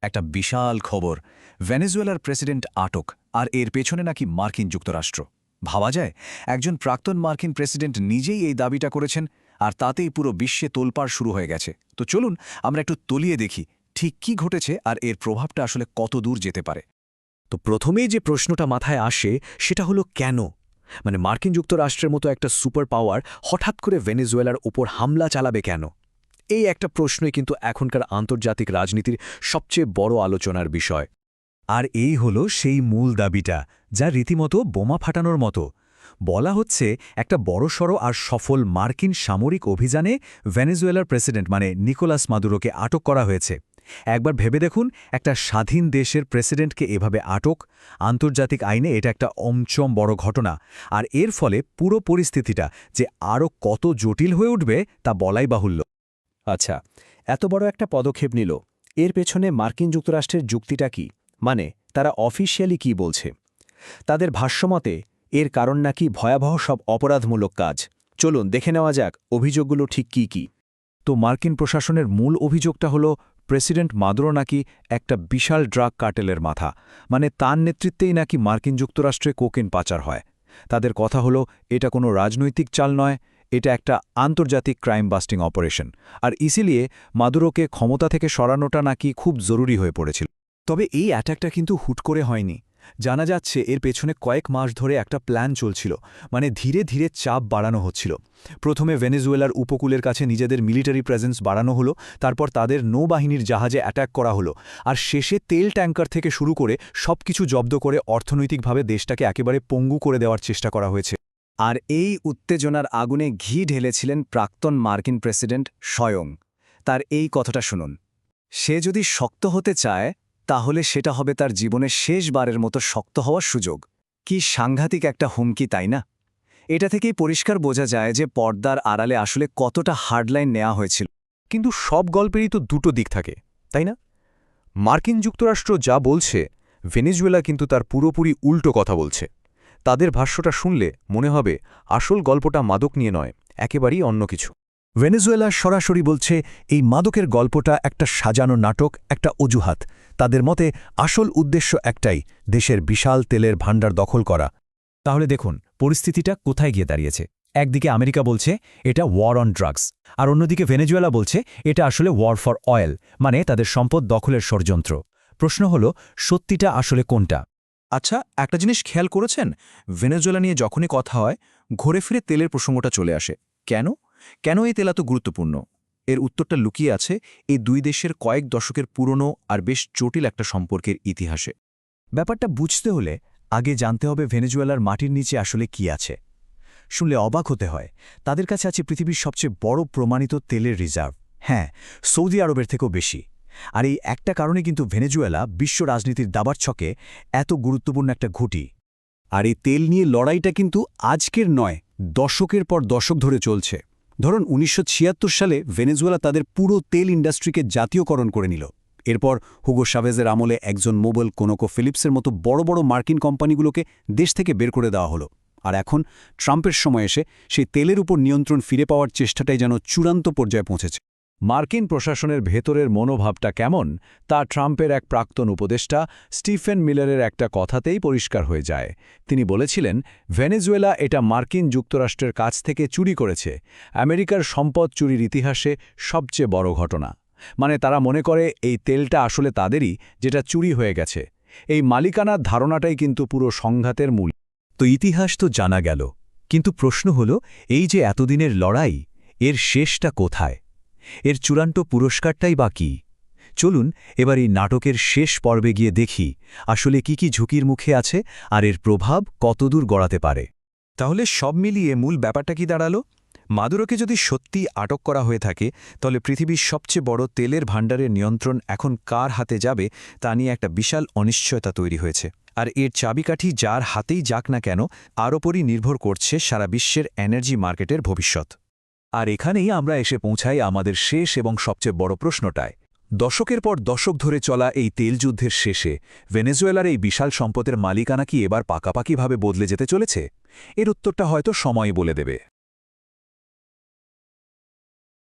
একটা বিশাল খবর, ভেনেজুয়েলার প্রেসিডেন্ট আটক, আর এর পেছনে নাকি মার্কিন যুক্তরাষ্ট্র। ভাবা যায়, একজন প্রাক্তন মার্কিন প্রেসিডেন্ট নিজেই এই দাবিটা করেছেন, আর তাতেই পুরো বিশ্বে তোলপাড় শুরু হয়ে গেছে। তো চলুন আমরা একটু তলিয়ে দেখি ঠিক কি ঘটেছে আর এর প্রভাবটা আসলে কত দূর যেতে পারে। তো প্রথমেই যে প্রশ্নটা মাথায় আসে সেটা হলো কেন মার্কিন যুক্তরাষ্ট্রের মতো একটা সুপার পাওয়ার হঠাৎ করে ভেনেজুয়েলার ওপর হামলা চালাবে কেন? এই একটা প্রশ্নই কিন্তু এখনকার আন্তর্জাতিক রাজনীতির সবচেয়ে বড় আলোচনার বিষয়। আর এই হলো সেই মূল দাবিটা, যা রীতিমতো বোমা ফাটানোর মতো। বলা হচ্ছে একটা বড়সড় আর সফল মার্কিন সামরিক অভিযানে ভেনেজুয়েলার প্রেসিডেন্ট নিকোলাস মাদুরোকে আটক করা হয়েছে। একবার ভেবে দেখুন, একটা স্বাধীন দেশের প্রেসিডেন্টকে এভাবে আটক। আন্তর্জাতিক আইনে এটা একটা অমচম বড় ঘটনা, আর এর ফলে পুরো পরিস্থিতিটা যে আরও কত জটিল হয়ে উঠবে তা বলাই বাহুল্য। আচ্ছা, এত বড় একটা পদক্ষেপ নিল, এর পেছনে মার্কিন যুক্তরাষ্ট্রের যুক্তিটা কি? তারা অফিসিয়ালি কি বলছে? তাদের ভাষ্যমতে এর কারণ নাকি ভয়াবহ সব অপরাধমূলক কাজ। চলুন দেখে নেওয়া যাক অভিযোগগুলো ঠিক কি কি। তো মার্কিন প্রশাসনের মূল অভিযোগটা হলো প্রেসিডেন্ট মাদুরো নাকি একটা বিশাল ড্রাগ কার্টেলের মাথা। তার নেতৃত্বেই নাকি মার্কিন যুক্তরাষ্ট্রে কোকেন পাচার হয়। তাদের কথা হলো এটা কোনো রাজনৈতিক চাল নয়, এটা একটা আন্তর্জাতিক ক্রাইম বাস্টিং অপারেশন। আর ইসিলিয়ে মাদুরোকে ক্ষমতা থেকে সরানোটা নাকি খুব জরুরি হয়ে পড়েছিল। তবে এই অ্যাটাকটা কিন্তু হুট করে হয়নি। জানা যাচ্ছে এর পেছনে কয়েক মাস ধরে একটা প্ল্যান চলছিল। ধীরে ধীরে চাপ বাড়ানো হচ্ছিল। প্রথমে ভেনেজুয়েলার উপকূলের কাছে নিজেদের মিলিটারি প্রেজেন্স বাড়ানো হলো, তারপর তাদের নৌবাহিনীর জাহাজে অ্যাটাক করা হলো, আর শেষে তেল ট্যাঙ্কার থেকে শুরু করে সবকিছু জব্দ করে অর্থনৈতিকভাবে দেশটাকে একেবারে পঙ্গু করে দেওয়ার চেষ্টা করা হয়েছে। আর এই উত্তেজনার আগুনে ঘি ঢেলেছিলেন প্রাক্তন মার্কিন প্রেসিডেন্ট স্বয়ং। তার এই কথাটা শুনুন, সে যদি শক্ত হতে চায় তাহলে সেটা হবে তার জীবনের শেষবারের মতো শক্ত হওয়ার সুযোগ। কি সাংঘাতিক একটা হুমকি, তাই না? এটা থেকেই পরিষ্কার বোঝা যায় যে পর্দার আড়ালে আসলে কতটা হার্ডলাইন নেওয়া হয়েছিল। কিন্তু সব গল্পেরই তো দুটো দিক থাকে, তাই না? মার্কিন যুক্তরাষ্ট্র যা বলছে, ভেনেজুয়েলা কিন্তু তার পুরোপুরি উল্টো কথা বলছে। তাদের ভাষ্যটা শুনলে মনে হবে আসল গল্পটা মাদক নিয়ে নয়, একেবারেই অন্য কিছু। ভেনেজুয়েলা সরাসরি বলছে এই মাদকের গল্পটা একটা সাজানো নাটক, একটা অজুহাত। তাদের মতে আসল উদ্দেশ্য একটাই, দেশের বিশাল তেলের ভাণ্ডার দখল করা। তাহলে দেখুন পরিস্থিতিটা কোথায় গিয়ে দাঁড়িয়েছে। একদিকে আমেরিকা বলছে এটা ওয়ার অন ড্রাগস, আর অন্যদিকে ভেনেজুয়েলা বলছে এটা আসলে ওয়ার ফর অয়েল, তাদের সম্পদ দখলের ষড়যন্ত্র। প্রশ্ন হলো, সত্যিটা আসলে কোনটা? আচ্ছা, একটা জিনিস খেয়াল করেছেন, ভেনেজুয়েলা নিয়ে যখনই কথা হয় ঘুরে ফিরে তেলের প্রসঙ্গটা চলে আসে। কেন কেন এই তেল এত গুরুত্বপূর্ণ? এর উত্তরটা লুকিয়ে আছে এই দুই দেশের কয়েক দশকের পুরনো আর বেশ জটিল একটা সম্পর্কের ইতিহাসে। ব্যাপারটা বুঝতে হলে আগে জানতে হবে ভেনেজুয়েলার মাটির নিচে আসলে কি আছে। শুনলে অবাক হতে হয়, তাদের কাছে আছে পৃথিবীর সবচেয়ে বড় প্রমাণিত তেলের রিজার্ভ। হ্যাঁ, সৌদি আরবের থেকেও বেশি। আর এই একটা কারণে কিন্তু ভেনেজুয়েলা বিশ্ব রাজনীতির দাবার ছকে এত গুরুত্বপূর্ণ একটা ঘুঁটি। আর এই তেল নিয়ে লড়াইটা কিন্তু আজকের নয়, দশকের পর দশক ধরে চলছে। ধরুন ১৯৭৬ সালে ভেনেজুয়েলা তাদের পুরো তেল ইন্ডাস্ট্রিকে জাতীয়করণ করে নিল। এরপর হুগো শাভেজের আমলে একজন মোবল কোনোকো ফিলিপসের মতো বড় বড় মার্কিন কোম্পানিগুলোকে দেশ থেকে বের করে দেওয়া হলো। আর এখন ট্রাম্পের সময় এসে সেই তেলের উপর নিয়ন্ত্রণ ফিরে পাওয়ার চেষ্টাটাই যেন চূড়ান্ত পর্যায়ে পৌঁছেছে। মার্কিন প্রশাসনের ভেতরের মনোভাবটা কেমন তা ট্রাম্পের এক প্রাক্তন উপদেষ্টা স্টিফেন মিলারের একটা কথাতেই পরিষ্কার হয়ে যায়। তিনি বলেছিলেন, ভেনেজুয়েলা এটা মার্কিন যুক্তরাষ্ট্রের কাছ থেকে চুরি করেছে, আমেরিকার সম্পদ চুরির ইতিহাসে সবচেয়ে বড় ঘটনা। তারা মনে করে এই তেলটা আসলে তাদেরই, যেটা চুরি হয়ে গেছে। এই মালিকানার ধারণাটাই কিন্তু পুরো সংঘাতের মূল। তো ইতিহাস তো জানা গেল, কিন্তু প্রশ্ন হল, এই যে এতদিনের লড়াই, এর শেষটা কোথায়? এর চূড়ান্ত পুরস্কারটাই বা কী? চলুন এবার এই নাটকের শেষ পর্বে গিয়ে দেখি আসলে কি কি ঝুঁকির মুখে আছে আর এর প্রভাব কতদূর গড়াতে পারে। তাহলে সব মিলিয়ে মূল ব্যাপারটা কি দাঁড়ালো? মাদুরোকে যদি সত্যি আটক করা হয়ে থাকে, তাহলে পৃথিবীর সবচেয়ে বড় তেলের ভাণ্ডারের নিয়ন্ত্রণ এখন কার হাতে যাবে তা নিয়ে একটা বিশাল অনিশ্চয়তা তৈরি হয়েছে। আর এর চাবিকাঠি যার হাতেই যাক না কেন, তার ওপরই নির্ভর করছে সারা বিশ্বের এনার্জি মার্কেটের ভবিষ্যৎ। আর এখানেই আমরা এসে পৌঁছাই আমাদের শেষ এবং সবচেয়ে বড় প্রশ্নটায়। দশকের পর দশক ধরে চলা এই তেলযুদ্ধের শেষে ভেনেজুয়েলার এই বিশাল সম্পদের মালিকানা কি এবার পাকাপাকিভাবে বদলে যেতে চলেছে? এর উত্তরটা হয়তো সময়ই বলে দেবে।